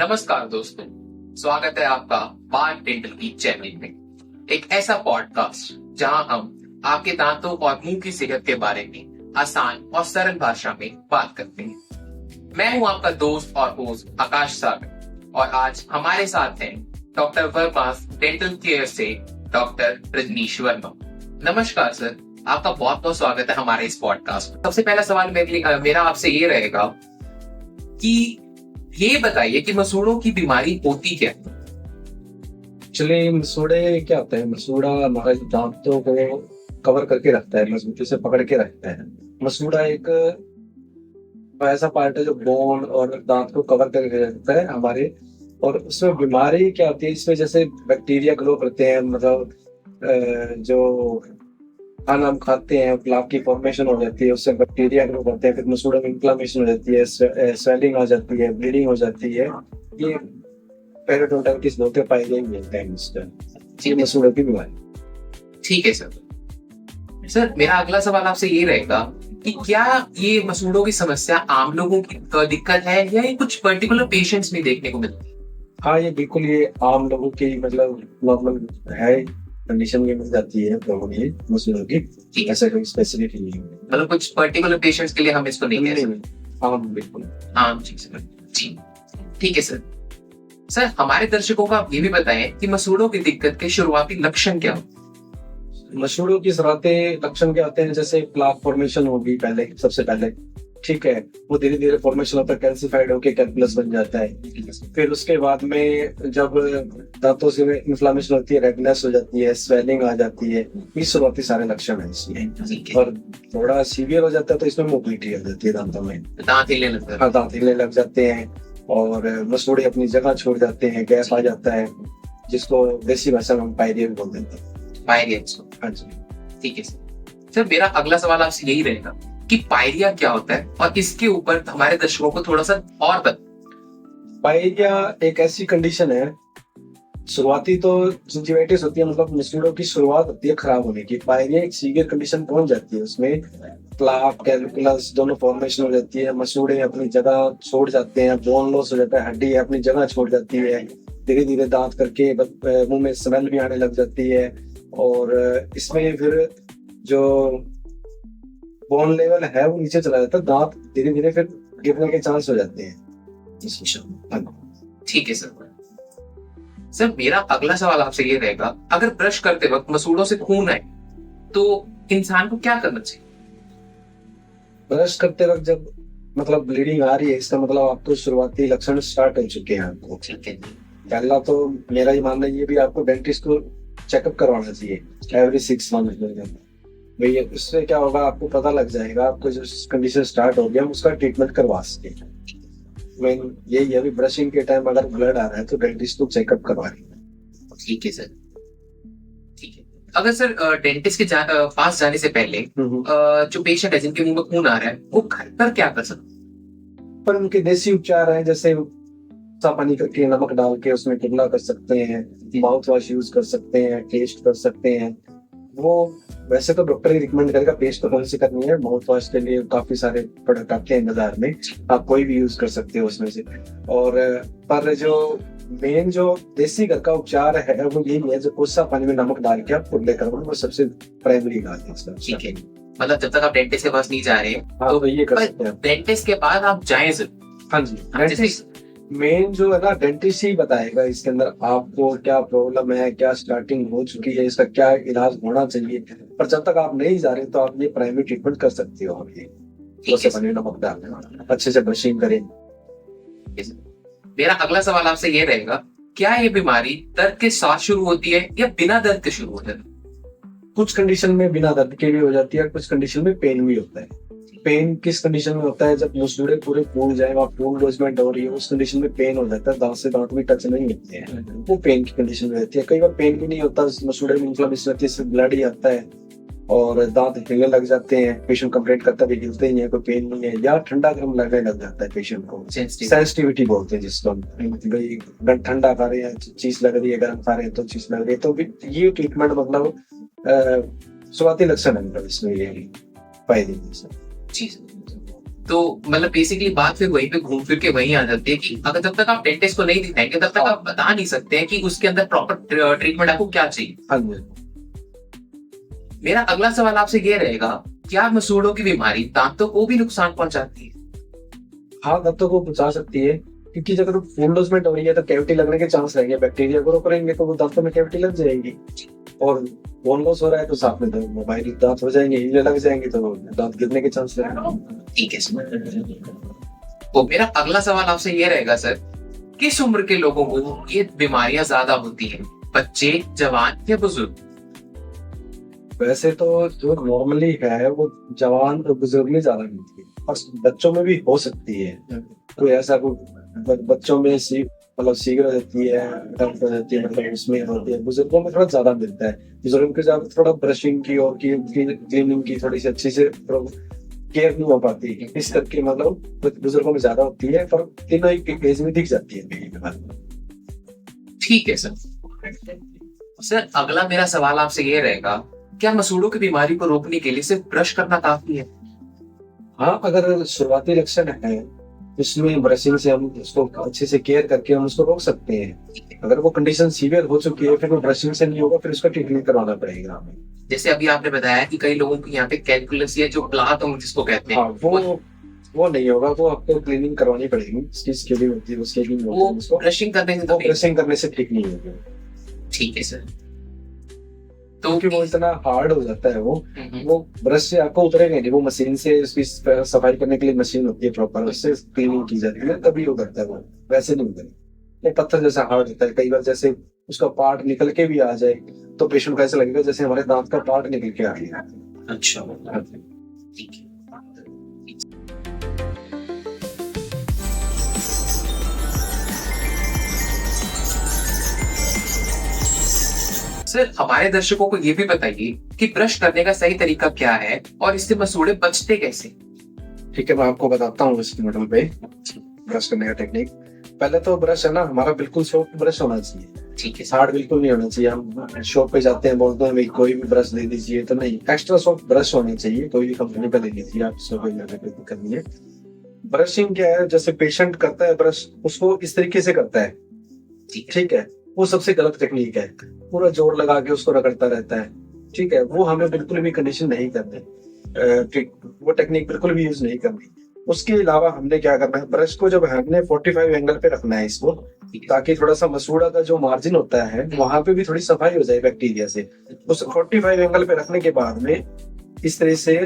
नमस्कार दोस्तों, स्वागत है आपका बात डेंटल की चैनल में। एक ऐसा पॉडकास्ट जहां हम आपके दांतों और मुंह की सेहत के बारे में आसान और सरल भाषा में बात करते हैं। मैं हूं आपका दोस्त और होस्ट आकाश सागर और आज हमारे साथ हैं डॉक्टर वर्मा डेंटल केयर से डॉक्टर रजनीश वर्मा। नमस्कार सर, आपका बहुत बहुत स्वागत है हमारे इस पॉडकास्ट में। सबसे पहला सवाल मेरा आपसे ये रहेगा कि ये बताइए कि मसूड़ों की बीमारी होती क्या है? एक्चुअली मसूड़े क्या होता है? मसूड़ा हमारे दांतों को कवर करके रखता है, मजबूती से पकड़ के रखता है। मसूड़ा एक ऐसा पार्ट है जो बोन और दांत को कवर करके रखता है हमारे। और उसमें बीमारी क्या होती है? इसमें जैसे बैक्टीरिया ग्रो करते हैं, मतलब जो खाना हम खाते हैं प्लाक की फॉर्मेशन हो जाती है, उससे बैक्टीरिया ग्रो करते हैं, फिर मसूड़ों में इन्फ्लामेशन हो जाती है, स्वेलिंग आ जाती है, ब्लीडिंग हो जाती है। ये पेरियोडोंटाइटिस बोलते पाए गए मिलते हैं इसका मसूड़ों की बीमारी। ठीक है सर, मेरा अगला सवाल आपसे ये रहेगा कि क्या ये मसूड़ों की समस्या आम लोगों की दिक्कत है या ये कुछ पर्टिकुलर पेशेंट्स में देखने को मिलती है? हाँ, ये बिल्कुल ये आम लोगों की मतलब नॉर्मल है, कंडीशन में मिल जाती है लोगों में मसूड़ों की। ऐसा कोई स्पेसिफिक नहीं है, मतलब कुछ पर्टिकुलर पेशेंट्स के लिए हम इसको नहीं कह सकते। आम बिल्कुल आम जी सर, जी ठीक है सर, हमारे दर्शकों को आप ये भी बताएं कि मसूड़ों की दिक्कत के शुरुआती लक्षण क्या हो? मसूड़ों की शुरुआती लक्षण क्या होते हैं? जैसे प्लाक फॉर्मेशन होगी पहले, सबसे पहले, ठीक है। वो धीरे धीरे फॉर्मेशन होता है, कैल्सिफाइड होकर कैल्कुलस बन जाता है। फिर उसके बाद में जब दांतों से इन्फ्लामेशन होती है, रेडनेस हो जाती है, स्वेलिंग आ जाती है। ये शुरुआती सारे लक्षण है इसमें। और थोड़ा सीवियर हो जाता है तो इसमें मोबिलिटी आ जाती है दांतों में, दांत हिलने लगते हैं। हाँ, दांत हिलने लग जाते हैं और मसूड़े अपनी जगह छोड़ जाते हैं, गैस आ जाता है, जिसको देसी भाषा में हम पायरिया बोल देते हैं। हाँ जी, ठीक है सर, मेरा अगला सवाल आपसे यही रहेगा कि पायरिया क्या होता है और इसके ऊपर हमारे दर्शकों को थोड़ा सा और पायरिया एक ऐसी कंडीशन है, शुरुआती तो जिंजिवाइटिस होती है, मतलब मसूड़ों की शुरुआत होती है खराब होने की। पायरिया एक सीवियर कंडीशन पहुंच जाती है, उसमें प्लाक कैल्कुलस दोनों फॉर्मेशन हो जाती है, मसूड़े अपनी जगह छोड़ जाते हैं, बोन लॉस हो जाता है, हड्डी अपनी जगह छोड़ जाती है, धीरे धीरे दांत करके मुंह में स्मेल भी आने लग जाती है। और इसमें फिर जो बोन लेवल है वो नीचे चला जाता है, दांत धीरे धीरे फिर गिरने के चांस हो जाते हैं। ठीक है सर, मेरा अगला सवाल आपसे ये रहेगा, अगर ब्रश करते वक्त मसूड़ों से खून आए तो इंसान को क्या करना चाहिए? ब्रश करते वक्त जब मतलब ब्लीडिंग आ रही है, इसका मतलब आपको शुरुआती लक्षण स्टार्ट हो चुके हैं आपको। ठीक है, पहला तो मेरा ही मानना ये भी आपको डेंटिस्ट को चेकअप करवाना चाहिए एवरी 6 मंथ में। भैया उससे क्या होगा, आपको पता लग जाएगा आपको जो कंडीशन स्टार्ट हो गया उसका ट्रीटमेंट करवा सके। मेन यही है, अभी ब्रशिंग के टाइम अगर ब्लड आ रहा है तो डेंटिस्ट को चेकअप करवाएं। ठीक है सर, ठीक है। अगर सर डेंटिस्ट के पास जाने से पहले जो पेशेंट है जिनके मुंह में खून आ रहा है वो घर पर क्या कर सकते? पर उनके देसी उपचार है, जैसे साफ पानी करके नमक डाल के उसमें कुल्ला कर सकते हैं, माउथ वॉश यूज कर सकते हैं, टेस्ट कर सकते हैं। वो वैसे तो डॉक्टर ही रिकमेंड करेगा, पेस्ट तो कौन सी करनी है। माउथ वॉश के लिए काफी सारे प्रोडक्ट आते हैं बाजार में, आप कोई भी यूज कर सकते हो उसमें से। और पर जो मेन जो देसी घर का उपचार है वो यही है, जो कोसा पानी में नमक डाल के आप कुल्ले करवाओ, वो सबसे प्राइमरी इलाज है इसका। ठीक है, मतलब जब तक आप डेंटिस्ट के पास नहीं जा रहे तो ये कर सकते हैं। डेंटिस्ट के पास आप जाएं जरूर। हाँ जी, डेंटिस्ट मेन जो है ना, डेंटिस्ट ही बताएगा इसके अंदर आपको क्या प्रॉब्लम है, क्या स्टार्टिंग हो चुकी है, इसका क्या इलाज होना चाहिए। पर जब तक आप नहीं जा रहे तो आप ये प्राइमरी ट्रीटमेंट कर सकते हो। आप ये पानी नमक डालने, अच्छे से ब्रशिंग करें। मेरा अगला सवाल आपसे ये रहेगा, क्या ये बीमारी दर्द के साथ शुरू होती है या बिना दर्द के शुरू होती है? कुछ कंडीशन में बिना दर्द के भी हो जाती है, कुछ कंडीशन में पेन भी होता है। पेन किस कंडीशन में होता है? जब मसूड़े पूरे फूल जाए, वहाँ फूल लॉजमेंट हो रही है, उस कंडीशन में पेन हो जाता है, दांत से दांत भी टच नहीं होते हैं, वो पेन की कंडीशन में रहती है। कई बार पेन भी नहीं होता, मसूड़े में इन्फ्लेमेशन रहती है, इससे ब्लड ही आता है और दांत हिलने लग जाते हैं। पेशेंट कंप्लेंट करता है हिलते ही है, कोई पेन नहीं है, या ठंडा गर्म लगने लग जाता है पेशेंट को। सेंसिटिविटी बोलते हैं जिसको, भाई ठंडा खा रहे हैं चीज लग रही है, गर्म खा रहे हैं तो चीज लग रही है। तो ये ट्रीटमेंट मतलब शुरुआती लक्षण है, मतलब इसमें ये फायदे। तो मतलब बेसिकली बात फिर वहीं पे घूम फिर के वहीं आ जाती है कि अगर जब तक आप डेंटिस्ट को नहीं दिखाएंगे तब तक आप बता नहीं सकते हैं कि उसके अंदर प्रॉपर ट्रीटमेंट आपको क्या चाहिए। हाँ जी। मेरा अगला सवाल आपसे ये रहेगा, क्या मसूड़ों की बीमारी दांतों को भी नुकसान पहुंचाती है? हाँ, दांतों को बचा सकती है, क्योंकि अगर वुंड लॉजमेंट हो रही है तो कैविटी लगने के चांस रहेंगे, बैक्टीरिया ग्रो करेंगे तो वो दांतों में कैविटी लग जाएगी। और बोन लॉस हो रहा है तो साथ में तो मोबाइल दांत हो जाएंगे, हीले लग जाएंगे तो दांत गिरने के चांस रहेंगे। ठीक है सर। तो मेरा अगला सवाल आपसे ये रहेगा सर, किस उम्र के लोगों को ये बीमारियां ज्यादा होती हैं, बच्चे, जवान या बुजुर्ग? वैसे तो जो नॉर्मली है वो जवान और बुजुर्ग में ज्यादा मिलती है, और बच्चों में भी हो सकती है। कोई ऐसा कोई बच्चों में मतलब शीघ्र रहती है, दर्द रहती है, मतलब उसमें होती है। बुजुर्गों में थोड़ा ज्यादा मिलता है। बुजुर्गों के ज्यादा थोड़ा ब्रशिंग की और क्लीनिंग की थोड़ी सी अच्छी से केयर नहीं हो पाती, इस करके मतलब बुजुर्गों में ज्यादा होती है, पर तीनों एक एज में दिख जाती है। ठीक है सर। सर अगला मेरा सवाल आपसे ये रहेगा, क्या मसूड़ों की बीमारी को रोकने के लिए सिर्फ ब्रश करना काफी है? हाँ, अगर शुरुआती लक्षण है इसमें ब्रशिंग से हम उसको अच्छे से केयर करके हम उसको रोक सकते हैं। अगर वो कंडीशन सीवियर हो चुकी है फिर वो ब्रशिंग से नहीं होगा, फिर उसका ट्रीटमेंट करवाना पड़ेगा हमें। जैसे अभी आपने बताया कि कई लोगों को यहाँ पे कैलकुलस या जो प्लाट हम जिसको कहते हैं, हाँ, वो नहीं होगा, वो आपको क्लीनिंग करवानी पड़ेगी। उसकी स्केलिंग होती है, उसके वो ब्रशिंग करने से तो ब्रशिंग करने से ठीक नहीं होगा। ठीक है सर। तो क्योंकि वो इतना हार्ड हो जाता है, वो ब्रश से आपको उतरेगा नहीं, वो मशीन से उसकी सफाई करने के लिए मशीन होती है प्रॉपर, उससे क्लीनिंग की जाती है, तभी वो करता है। वो वैसे नहीं उतरेगा। वो पत्थर जैसा हार्ड होता है। कई बार जैसे उसका पार्ट निकल के भी आ जाए तो पेशेंट को ऐसा लगेगा जैसे हमारे दांत का पार्ट निकल के आ गया। अच्छा, ठीक है। सर हमारे दर्शकों को ये भी बताइए कि ब्रश करने का सही तरीका क्या है और इससे मसूड़े बचते कैसे? ठीक है, मैं आपको बताता हूँ इस मॉडल पे ब्रश करने का टेक्निक। पहले तो ब्रश है ना हमारा बिल्कुल सॉफ्ट ब्रश होना चाहिए। ठीक है। हार्ड बिल्कुल नहीं होना चाहिए। हम शॉप पे जाते हैं, बोलते हैं भाई कोई भी ब्रश दे दीजिए, तो नहीं, एक्स्ट्रा सॉफ्ट ब्रश होनी चाहिए। कोई भी कंपनी का ले लीजिए आप, इससे कोई दिक्कत नहीं है। ब्रशिंग क्या है, जैसे पेशेंट करता है ब्रश उसको इस तरीके से करता है, ठीक है, वो सबसे गलत टेक्निक है। पूरा जोर लगा के उसको रगड़ता रहता है, ठीक है, वो हमें बिल्कुल भी कंडीशन नहीं करनी। वो टेक्निक बिल्कुल भी यूज नहीं करनी। उसके अलावा हमने क्या करना है, ब्रश को जब हमने 45 एंगल पे रखना है इसको, ताकि थोड़ा सा मसूड़ा का जो मार्जिन होता है वहां पे भी थोड़ी सफाई हो जाए बैक्टीरिया से। उस 45 एंगल पे रखने के बाद में इस तरह से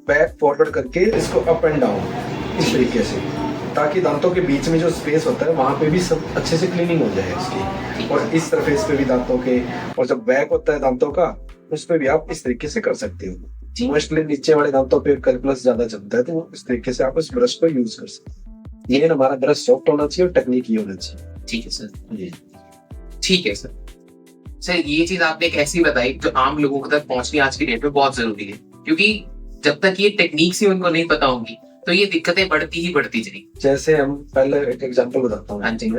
बैक फॉरवर्ड करके इसको अप एंड डाउन इस तरीके से, ताकि दांतों के बीच में जो स्पेस होता है वहां पे भी सब अच्छे से क्लीनिंग हो जाए उसकी। और इस सरफेस पे भी दांतों के, और जब बैक होता है दांतों का उस पे भी आप इस तरीके से कर सकते हो। मोस्टली नीचे वाले दांतों पे कैलकुलस ज्यादा चलता है, तो इस तरीके से आप इस ब्रश को यूज कर सकते हैं। ये हमारा ब्रश सॉफ्ट होना चाहिए और टेक्निक ही होना चाहिए। ठीक है सर। ठीक है सर। सर ये चीज आपने एक ऐसी बताई जो आम लोगों तक पहुंचनी आज की डेट में बहुत जरूरी है, क्योंकि जब तक ये टेक्निक ही उनको नहीं पता होंगी तो ये दिक्कतें बढ़ती ही बढ़ती जाएंगी। जैसे हम पहले एक एग्जांपल बताता हूँ। हाँ जी।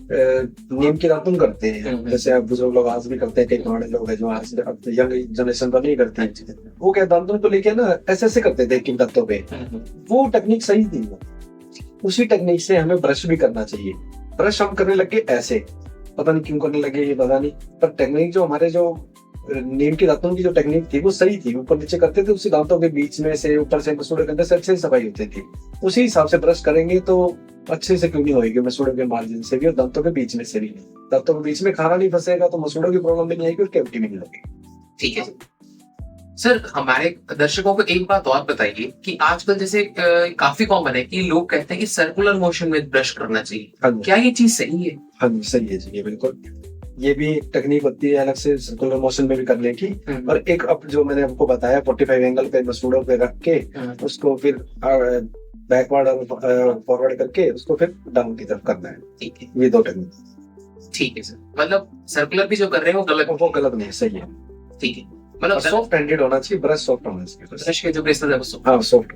नीम की दातुन करते हैं, जैसे आप बुजुर्ग लोग आज भी करते हैं, कई पुराने लोग हैं जो आज यंग जनरेशन तो नहीं करते हैं। वो क्या दांतों को लेके ना ऐसे ऐसे करते थे किन दांतों पे, वो टेक्निक सही थी। उसी टेक्निक से हमें ब्रश भी करना चाहिए। ब्रश हम करने लगे ऐसे, पता नहीं क्यों करने लगे ये पता नहीं, पर टेक्निक जो हमारे जो नीम की दातुन की जो टेक्निक थी वो सही थी। ऊपर नीचे करते थे, उसी दांतों के बीच में से ऊपर से मसूड़े के अंदर से अच्छे से सफाई होती थी। उसी हिसाब से ब्रश करेंगे तो अच्छे से क्लीनिंग होगी, मसूड़ों के मार्जिन से भी और दांतों के बीच में से भी। दांतों के बीच में खाना नहीं फंसेगा तो मसूड़ों की प्रॉब्लम भी नहीं आएगी और कैविटी भी नहीं लगेगी। ठीक है सर। हमारे दर्शकों को एक बात और बताइए कि आजकल जैसे काफी कॉमन है कि लोग कहते हैं कि सर्कुलर मोशन में ब्रश करना चाहिए, क्या ये चीज सही है? हाँ जी, सही है जी, ये बिल्कुल। ये भी एक टेक्निक होती है अलग से सर्कुलर मोशन में भी करने की। और एक अब जो मैंने आपको बताया 45 एंगल पे मसूड़ों पे रख के उसको फिर बैकवर्ड और फॉरवर्ड करके उसको फिर डाउन की तरफ करना है। ठीक है, ये दो टेक्निक। ठीक है सर। मतलब सर्कुलर भी जो कर रहे हैं वो गलत नहीं, सही है। ठीक है, मतलब सॉफ्ट हैंडेड होना चाहिए, ब्रश सॉफ्ट होना चाहिए, ब्रश के जो ब्रेसलेट है वो सॉफ्ट। हाँ, सॉफ्ट।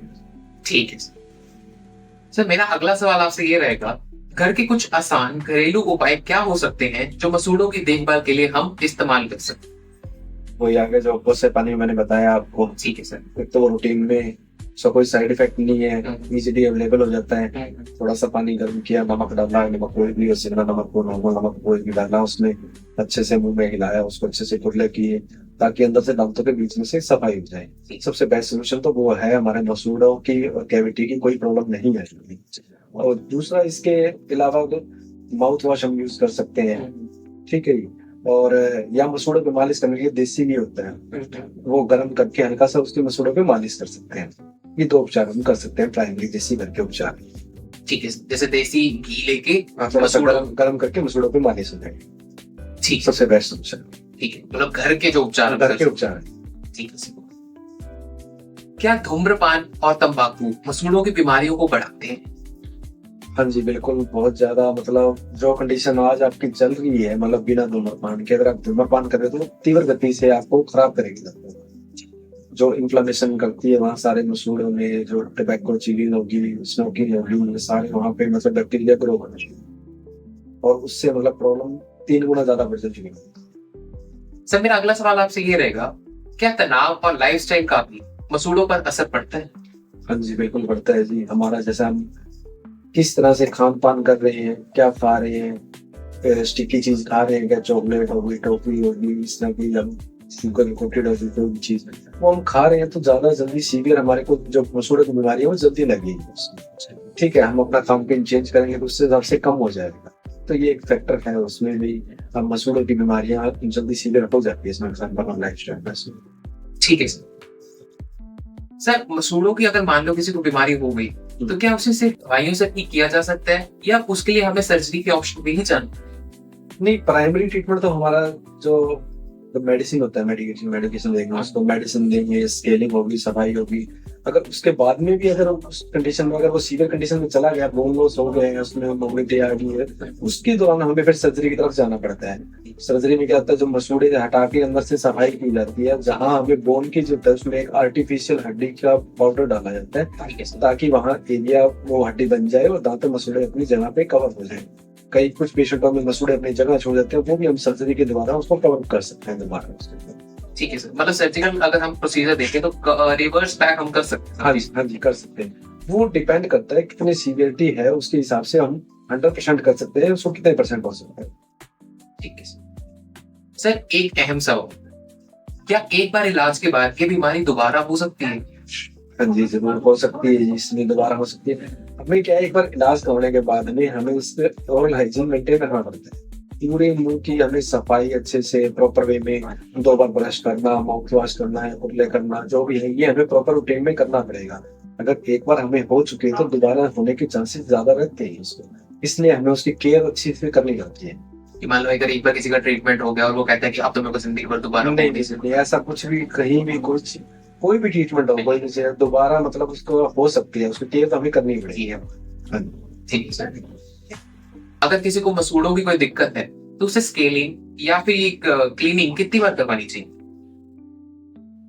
ठीक है सर। मेरा अगला सवाल आपसे ये रहेगा, घर के कुछ आसान घरेलू उपाय क्या हो सकते हैं जो मसूड़ों की देखभाल के लिए हम इस्तेमाल कर सकते हैं? वही आगे जो कोसे पानी मैंने बताया आपको। ठीक है सर। एक तो रूटीन में उसका कोई साइड इफेक्ट नहीं है, इजीली अवेलेबल हो जाता है। थोड़ा सा पानी गर्म किया, नमक डाला, नमक कोई भी, सिंगल नमक को नॉर्मल नमक कोई भी डाला, उसमें अच्छे से मुंह में हिलाया, उसको अच्छे से कुरले किए ताकि अंदर से दांतों के बीच में से सफाई हो जाए। सबसे बेस्ट सोल्यूशन तो वो है, हमारे मसूड़ों की और कैविटी की कोई प्रॉब्लम नहीं है। और दूसरा इसके अलावा माउथ वॉश हम यूज कर सकते हैं, ठीक है। और या मसूड़ों पे मालिश करने के लिए देसी घी होता है, वो गर्म करके हल्का सा उसके मसूड़ों पे मालिश कर सकते हैं। ये 2 उपचार हम कर सकते हैं, प्राइमरी देसी घर के उपचार। ठीक है, जैसे देसी घी लेके थोड़ा सा गर्म करके मसूड़ों पे मालिश हो जाए, ठीक, सबसे बेस्ट सोल्यूशन। ठीक है, मतलब घर के जो उपचार, घर के उपचार। ठीक है। क्या धूम्रपान और तंबाकू मसूड़ों की बीमारियों को बढ़ाते हैं? हाँ जी बिल्कुल, बहुत ज्यादा। मतलब जो कंडीशन आज आपकी चल रही है, मतलब बिना धूम्रपान के, अगर आप धूम्रपान कर रहे हो तो तीव्र गति से आपको खराब करेगी। जो इन्फ्लेमेशन करती है वहाँ सारे मसूड़ों में, जो टोबैको चिलिंग होगी, स्मोकिंग होगी, सारे वहाँ पे मतलब बैक्टीरिया ग्रो होना और उससे मतलब प्रॉब्लम 3 गुना ज्यादा बढ़ जाती है। सर मेरा अगला सवाल आपसे ये रहेगा, क्या तनाव और लाइफस्टाइल का भी मसूड़ों पर असर पड़ता है? हाँ जी बिल्कुल पड़ता है जी। हमारा जैसा हम किस तरह से खान पान कर रहे हैं, क्या खा रहे हैं, स्टिकी चीज खा रहे हैं, क्या चॉकलेट होगी, टॉफी होगी, इस तरह की हम शुगर कोटेड होगी कोई भी चीज वो हम खा रहे हैं, तो ज्यादा जल्दी सीवियर हमारे को जो मसूड़े की बीमारी है वो जल्दी लगेगी। ठीक है, हम अपना खान पीन चेंज करेंगे तो उससे हिसाब से कम हो जाएगा। तो ये एक फैक्टर है, उसमें भी हम मसूड़ों की बीमारियां जल्दी सीवियर हो जाती है इसमें लाइफस्टाइल में। ठीक है सर, मसूड़ों की अगर मान लो किसी को बीमारी हो गई तो क्या उसे सिर्फ दवाइयों से ठीक किया जा सकता है या उसके लिए हमें सर्जरी के ऑप्शन भी ही चाहिए? नहीं, प्राइमरी ट्रीटमेंट तो हमारा जो मेडिसिन होता है, मेडिकेशन देंगे उसको, मेडिसिन देंगे, स्केलिंग होगी, सफाई होगी। अगर उसके बाद में भी अगर उस कंडीशन में, अगर वो सीवियर कंडीशन में चला गया, बोन लॉस हो गए, उसमें मोबिलिटी आ गई है, उसके दौरान हमें फिर सर्जरी की तरफ जाना पड़ता है। सर्जरी में क्या होता है, जो मसूड़े हटा के अंदर से सफाई की जाती है, जहाँ हमें बोन की जो है उसमें एक आर्टिफिशियल हड्डी का पाउडर डाला जाता है ताकि वहाँ एरिया वो हड्डी बन जाए और दांत मसूड़े अपनी जगह पे कवर हो जाए। कई कुछ पेशेंटों में मसूड़े अपनी जगह छोड़ जाते हैं, वो भी हम सर्जरी के द्वारा उसको कवर कर सकते हैं दोबारा। ठीक है सर, मतलब सर्जिकल अगर हम प्रोसीजर देखें तो रिवर्स बैक हम कर सकते हैं? हाँ जी कर सकते हैं। वो डिपेंड करता है कितनी सीवियरिटी है, उसके हिसाब से हम 100% कर सकते हैं, उसको कितने % हो सकता है। ठीक है सर, एक अहम सवाल, क्या एक बार इलाज के बाद ये बीमारी दोबारा हो सकती है? हाँ जी जरूर हो सकती है, इसमें दोबारा हो सकती है। हमें क्या है, एक बार इलाज करने के बाद में हमें उससे ओरल हाइजीन मेंटेन रखना पड़ता है। पूरे मुंह की हमें सफाई अच्छे से प्रॉपर वे में 2 बार ब्रश करना, माउथ वॉश करना है, कुरले करना, जो भी है ये हमें प्रॉपर रूटीन में करना पड़ेगा। अगर एक बार हमें हो चुके तो दोबारा होने के चांसेस ज्यादा रहते हैं उसको, इसलिए हमें उसकी केयर अच्छी से करनी पड़ती है। कि मान लो अगर एक बार किसी का ट्रीटमेंट हो गया और वो कहता है कि अब तो मेरे को जिंदगी भर दोबारा नहीं, ऐसा कुछ भी कहीं भी कुछ कोई भी ट्रीटमेंट हो, कोई भी दोबारा मतलब उसको हो सकती है, उसकी केयर तो हमें करनी पड़ेगी। ठीक है सर, अगर किसी को मसूड़ों की कोई दिक्कत है तो उसे स्केलिंग या फिर एक क्लीनिंग कितनी बार करवानी चाहिए?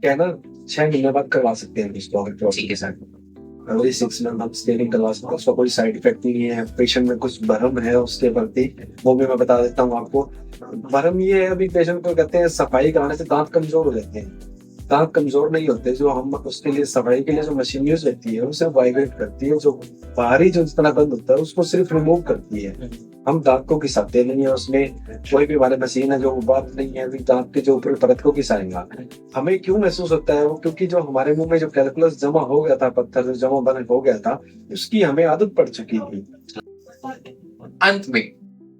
क्या ना, 6 महीने बाद करवा सकते हैं इसको। ठीक है सर, अगले 6 मंथ हम स्केलिंग करवा सकते हैं, उसका कोई साइड इफेक्ट नहीं है। पेशेंट में कुछ भरम है उसके प्रति, वो भी मैं बता देता हूँ आपको। भरम ये है, अभी पेशेंट को कहते हैं सफाई कराने से दांत कमजोर हो जाते हैं। दांत कमजोर नहीं होते, जो हम उसके लिए सफाई के लिए जो मशीन यूज रहती है उसे वाइब्रेट करती है, जो बाहरी जो जितना गंद होता है उसको सिर्फ रिमूव करती है। हम दांत को घिसाते नहीं है, उसमें कोई भी हमारे मशीन है जो बात नहीं है, अभी दांत के जो ऊपर परत को घिसाएगा। हमें क्यों महसूस होता है वो, क्योंकि जो हमारे मुंह में जो कैलकुलस जमा हो गया था, पत्थर जो जमा बन हो गया था, उसकी हमें आदत पड़ चुकी थी। अंत में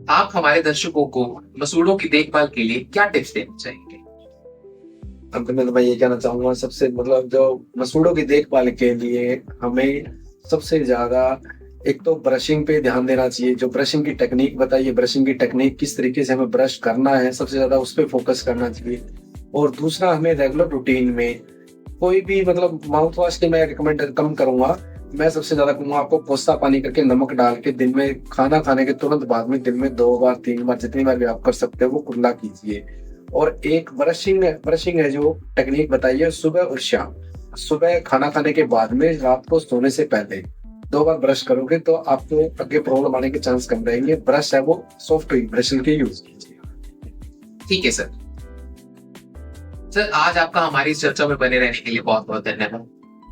आप हमारे दर्शकों को मसूड़ों की देखभाल के लिए क्या टिप्स देना चाहेंगे? अंत में तो मैं ये कहना चाहूंगा, सबसे मतलब जो मसूड़ों की देखभाल के लिए हमें सबसे ज्यादा एक तो ब्रशिंग पे ध्यान देना चाहिए। जो ब्रशिंग की टेक्निक बताइए, ब्रशिंग की टेक्निक किस तरीके से हमें ब्रश करना है, सबसे ज्यादा उस पर फोकस करना चाहिए। और दूसरा, हमें रेगुलर रूटीन में कोई भी मतलब माउथ वॉश के मैं रिकमेंड कम करूंगा, मैं सबसे ज्यादा कहूंगा आपको कोसा पानी करके नमक डाल के दिन में खाना खाने के तुरंत बाद में दिन में 2 बार 3 बार जितनी बार भी आप कर सकते हो वो कुल्ला कीजिए। और एक ब्रशिंग है जो टेक्निक बताइए, सुबह और शाम, सुबह खाना खाने के बाद में, रात को सोने से पहले 2 बार ब्रश करोगे तो आपको आगे प्रॉब्लम आने के चांस कम रहेंगे। ब्रश है वो सॉफ्ट ब्रश के यूज कीजिए। ठीक है सर, आज आपका हमारी इस चर्चा में बने रहने के लिए बहुत बहुत धन्यवाद।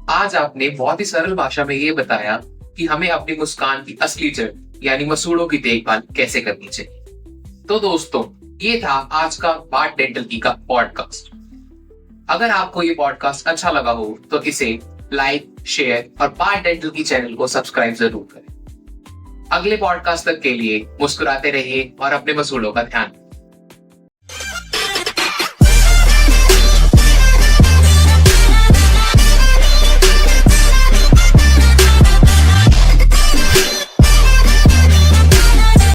आज आपने बहुत ही सरल भाषा में ये बताया कि हमें अपनी मुस्कान की असली जड़ यानी मसूड़ों की देखभाल कैसे करनी चाहिए। तो दोस्तों, ये था आज का बात डेंटल की का पॉडकास्ट। अगर आपको ये पॉडकास्ट अच्छा लगा हो तो इसे लाइक, शेयर और बात डेंटल की चैनल को सब्सक्राइब जरूर करें। अगले पॉडकास्ट तक के लिए मुस्कुराते रहिए और अपने मसूड़ों का ध्यान रखें।